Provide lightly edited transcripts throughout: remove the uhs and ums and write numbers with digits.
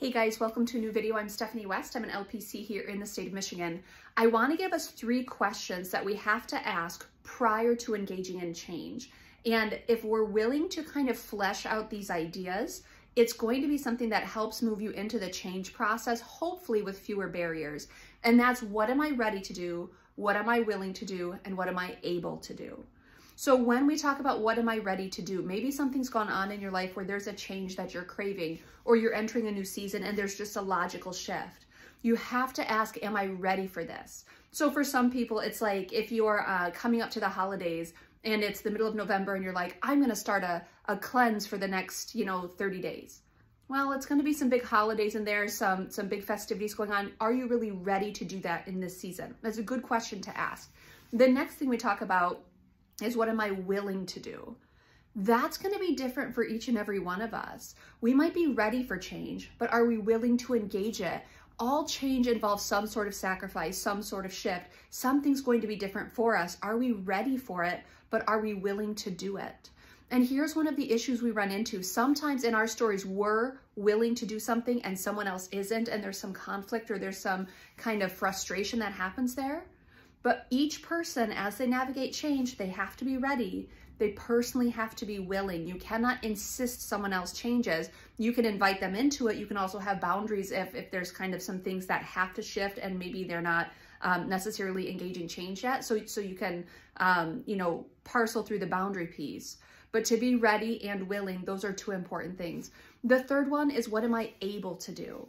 Hey guys, welcome to a new video. I'm Stephanie West. I'm an LPC here in the state of Michigan. I want to give us 3 questions that we have to ask prior to engaging in change. And if we're willing to kind of flesh out these ideas, it's going to be something that helps move you into the change process, hopefully with fewer barriers. And that's, what am I ready to do? What am I willing to do? And what am I able to do? So when we talk about what am I ready to do, maybe something's gone on in your life where there's a change that you're craving, or you're entering a new season and there's just a logical shift. You have to ask, am I ready for this? So for some people, it's like if you're coming up to the holidays and it's the middle of November and you're like, I'm going to start a cleanse for the next, 30 days. Well, it's going to be some big holidays in there, some big festivities going on. Are you really ready to do that in this season? That's a good question to ask. The next thing we talk about is, what am I willing to do? That's going to be different for each and every one of us. We might be ready for change, but are we willing to engage it? All change involves some sort of sacrifice, some sort of shift. Something's going to be different for us. Are we ready for it, but are we willing to do it? And here's one of the issues we run into. Sometimes in our stories, we're willing to do something and someone else isn't, and there's some conflict or there's some kind of frustration that happens there. But each person, as they navigate change, they have to be ready. They personally have to be willing. You cannot insist someone else changes. You can invite them into it. You can also have boundaries if there's kind of some things that have to shift and maybe they're not necessarily engaging change yet. So you can, parcel through the boundary piece. But to be ready and willing, those are 2 important things. The third one is, what am I able to do?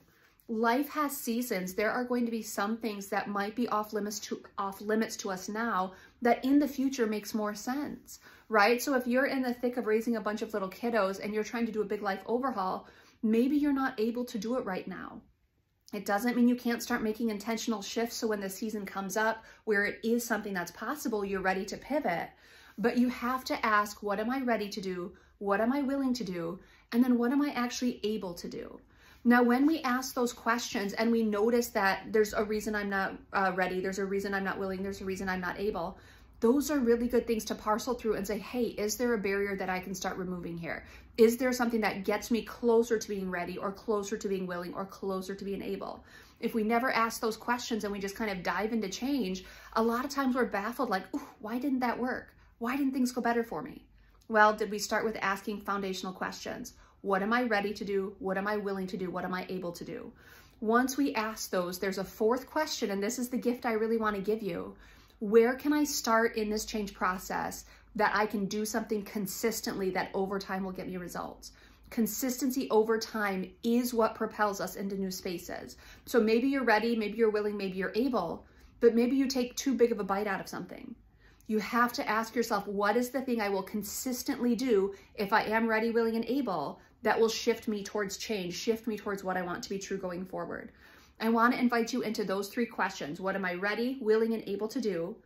Life has seasons. There are going to be some things that might be off limits to us now that in the future makes more sense, right? So if you're in the thick of raising a bunch of little kiddos and you're trying to do a big life overhaul, maybe you're not able to do it right now. It doesn't mean you can't start making intentional shifts, so when the season comes up where it is something that's possible, you're ready to pivot. But you have to ask, what am I ready to do? What am I willing to do? And then what am I actually able to do? Now, when we ask those questions and we notice that there's a reason I'm not ready, there's a reason I'm not willing, there's a reason I'm not able, those are really good things to parcel through and say, hey, is there a barrier that I can start removing here? Is there something that gets me closer to being ready, or closer to being willing, or closer to being able? If we never ask those questions and we just kind of dive into change, a lot of times we're baffled, like, ooh, why didn't that work? Why didn't things go better for me? Well, did we start with asking foundational questions? What am I ready to do? What am I willing to do? What am I able to do? Once we ask those, there's a 4th question, and this is the gift I really want to give you. Where can I start in this change process that I can do something consistently that over time will get me results? Consistency over time is what propels us into new spaces. So maybe you're ready, maybe you're willing, maybe you're able, but maybe you take too big of a bite out of something. You have to ask yourself, what is the thing I will consistently do if I am ready, willing, and able that will shift me towards change, shift me towards what I want to be true going forward? I want to invite you into those 3 questions. What am I ready, willing, and able to do?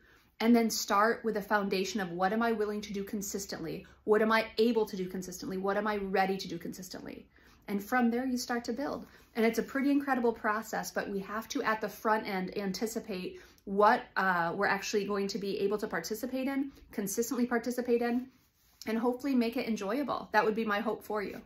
And then start with a foundation of, what am I willing to do consistently? What am I able to do consistently? What am I ready to do consistently? And from there, you start to build. And it's a pretty incredible process, but we have to, at the front end, anticipate what we're actually going to be able to participate in, consistently participate in, and hopefully make it enjoyable. That would be my hope for you.